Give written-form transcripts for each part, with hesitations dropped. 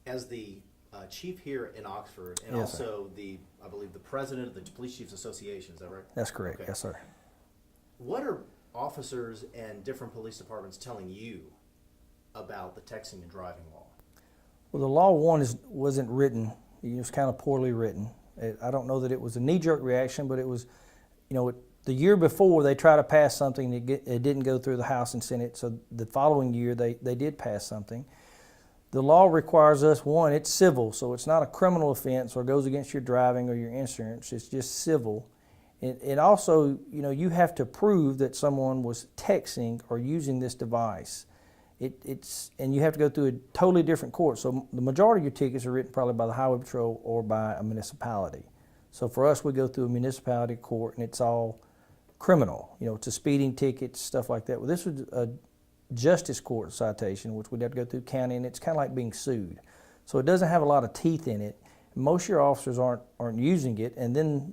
As the chief here in Oxford, and Yes, sir. also I believe the president of the Police Chiefs Association, is that right? That's correct. Okay. Yes, sir. What are officers and different police departments telling you about the texting and driving law? Well, the law wasn't written. It was kind of poorly written. I don't know that it was a knee-jerk reaction, but it was, the year before they tried to pass something, it didn't go through the House and Senate. So the following year they did pass something. The law requires us, one, it's civil, so it's not a criminal offense or goes against your driving or your insurance. It's just civil. It also, you have to prove that someone was texting or using this device. And you have to go through a totally different court. So the majority of your tickets are written probably by the Highway Patrol or by a municipality. So for us, we go through a municipality court, and it's all criminal. It's a speeding ticket, stuff like that. Well, this was a justice court citation, which we'd have to go through county, and it's kind of like being sued. So it doesn't have a lot of teeth in it. Most of your officers aren't using it, and then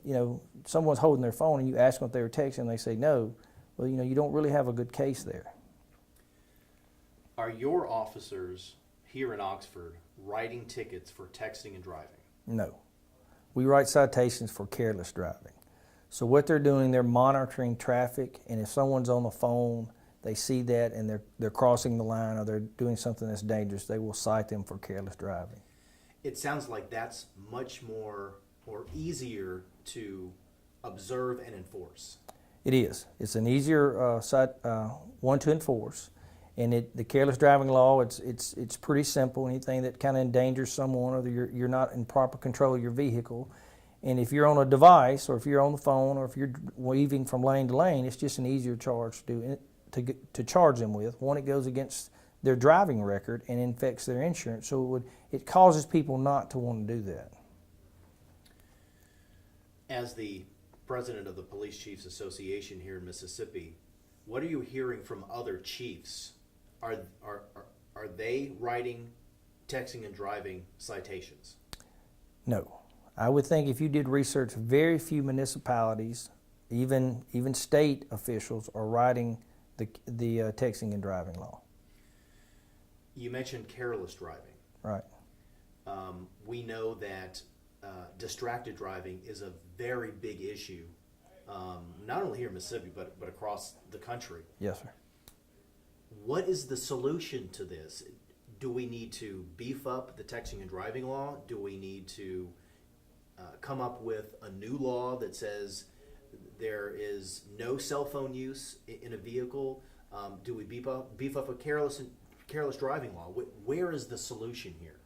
someone's holding their phone and you ask them if they were texting and they say no. Well, you don't really have a good case there. Are your officers here in Oxford writing tickets for texting and driving? No. We write citations for careless driving. So what they're doing, they're monitoring traffic, and if someone's on the phone, they see that and they're crossing the line or they're doing something that's dangerous, they will cite them for careless driving. It sounds like that's much more or easier to observe and enforce. It is. It's an easier one to enforce. And the careless driving law, it's pretty simple. Anything that kind of endangers someone, or you're not in proper control of your vehicle. And if you're on a device, or if you're on the phone, or if you're weaving from lane to lane, it's just an easier charge to charge them with. One, it goes against their driving record and infects their insurance. So it causes people not to want to do that. As the president of the Police Chiefs Association here in Mississippi, what are you hearing from other chiefs? Are they writing texting and driving citations? No. I would think if you did research, very few municipalities, even state officials, are writing the texting and driving law. You mentioned careless driving. Right. We know that distracted driving is a very big issue, not only here in Mississippi, but across the country. Yes, sir. What is the solution to this? Do we need to beef up the texting and driving law? Do we need to come up with a new law that says there is no cell phone use in a vehicle? Do we beef up a careless driving law? Where is the solution here?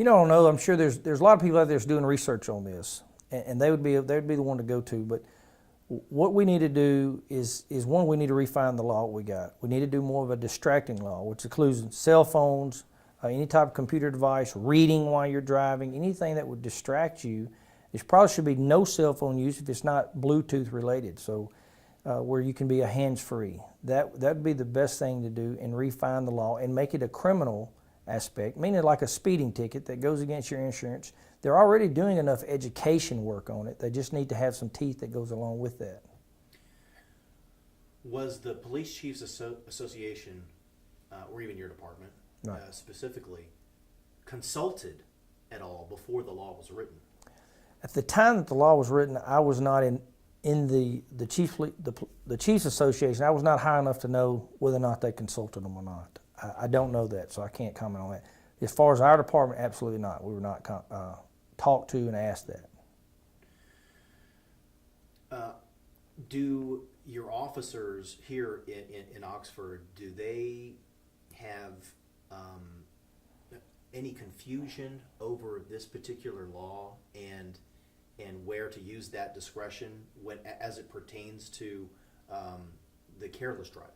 I don't know. I'm sure there's a lot of people out there that's doing research on this, and they'd be the one to go to. But what we need to do is one, we need to refine the law we got. We need to do more of a distracting law, which includes cell phones, any type of computer device, reading while you're driving, anything that would distract you. There probably should be no cell phone use if it's not Bluetooth related. So where you can be a hands-free. That'd be the best thing to do, and refine the law and make it a criminal aspect, meaning like a speeding ticket that goes against your insurance. They're already doing enough education work on it. They just need to have some teeth that goes along with that. Was the Police Chiefs Association, or even your department, Right. Specifically, consulted at all before the law was written? At the time that the law was written, I was not in the Chiefs Association. I was not high enough to know whether or not they consulted them or not. I don't know that, so I can't comment on that. As far as our department, absolutely not. We were not talked to and asked that. Do your officers here in Oxford, do they have any confusion over this particular law and where to use that discretion as it pertains to the careless driving?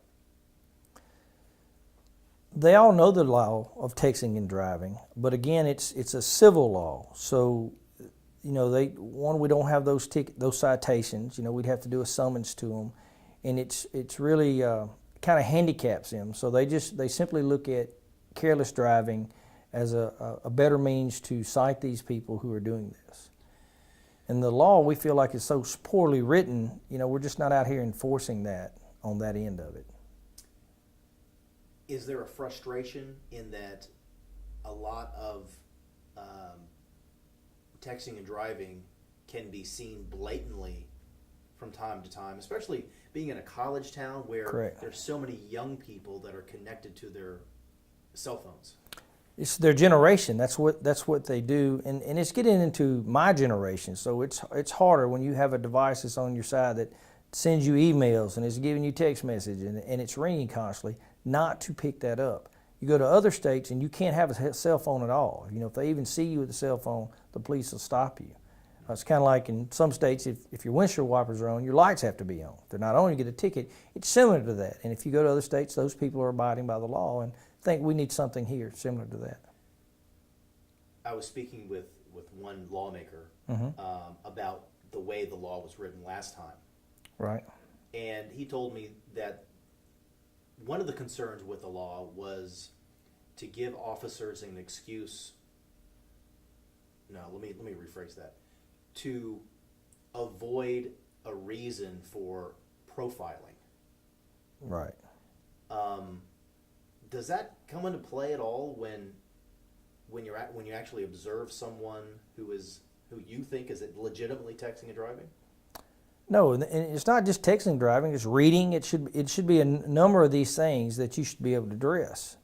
They all know the law of texting and driving, but again, it's a civil law. So, we don't have those citations. We'd have to do a summons to them, and it's really kind of handicaps them. So they simply look at careless driving as a better means to cite these people who are doing this. And the law, we feel like, is so poorly written. We're just not out here enforcing that on that end of it. Is there a frustration in that a lot of texting and driving can be seen blatantly from time to time, especially being in a college town where Correct. there's so many young people that are connected to their cell phones. It's their generation. That's what they do, and it's getting into my generation. So it's harder when you have a device that's on your side that sends you emails and is giving you text messages and it's ringing constantly, not to pick that up. You go to other states and you can't have a cell phone at all. You know, if they even see you with a cell phone, the police will stop you. It's kind of like in some states, if your windshield wipers are on, your lights have to be on. If they're not on, you get a ticket. It's similar to that. And if you go to other states, those people are abiding by the law, and I think we need something here similar to that. I was speaking with one lawmaker Mm-hmm. about the way the law was written last time. Right. And he told me that one of the concerns with the law was to give officers an excuse. No, let me rephrase that. To avoid a reason for profiling. Right. Does that come into play at all when you actually observe someone who you think is legitimately texting and driving? No, and it's not just texting and driving. It's reading. It should be a number of these things that you should be able to address.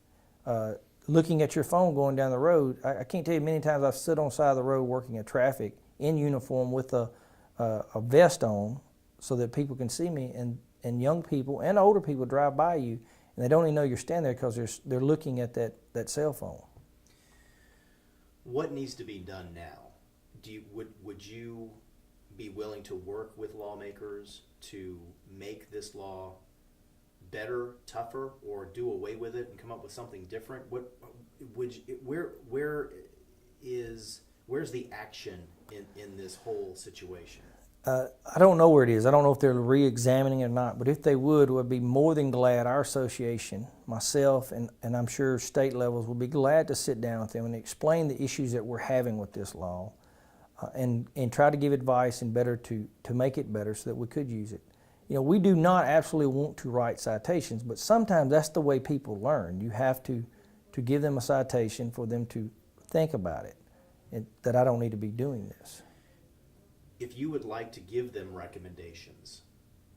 Looking at your phone going down the road, I can't tell you many times I've stood on the side of the road working at traffic in uniform with a vest on so that people can see me, and young people and older people drive by you and they don't even know you're standing there because they're looking at that cell phone. What needs to be done now? Would you be willing to work with lawmakers to make this law better, tougher, or do away with it and come up with something different? Where's the action in this whole situation? I don't know where it is. I don't know if they're re-examining it or not, but if they would be more than glad. Our association, myself, and I'm sure state levels would be glad to sit down with them and explain the issues that we're having with this law, and try to give advice and better to make it better so that we could use it. You know, we do not absolutely want to write citations, but sometimes that's the way people learn. You have to give them a citation for them to think about it, and that I don't need to be doing this. If you would like to give them recommendations,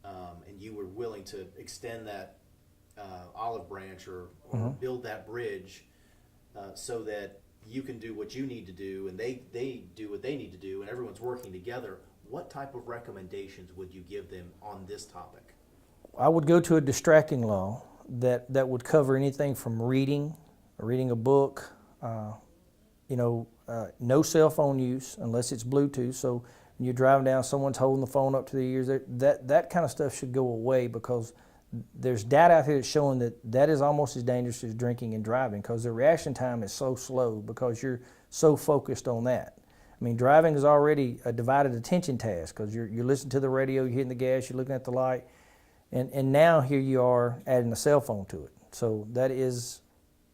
and you were willing to extend that olive branch or Mm-hmm. build that bridge so that you can do what you need to do and they do what they need to do and everyone's working together, what type of recommendations would you give them on this topic? I would go to a distracting law that would cover anything from reading a book, no cell phone use unless it's Bluetooth. So when you're driving down, someone's holding the phone up to their ears. That kind of stuff should go away, because there's data out here that's showing that is almost as dangerous as drinking and driving, because the reaction time is so slow because you're so focused on that. I mean, driving is already a divided attention task because you're listening to the radio, you're hitting the gas, you're looking at the light, and now here you are adding a cell phone to it. So that is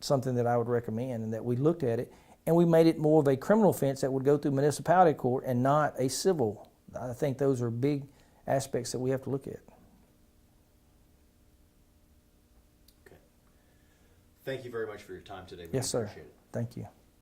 something that I would recommend, and that we looked at it and we made it more of a criminal offense that would go through municipality court and not a civil. I think those are big aspects that we have to look at. Okay. Thank you very much for your time today. We Yes, sir. appreciate it. Thank you.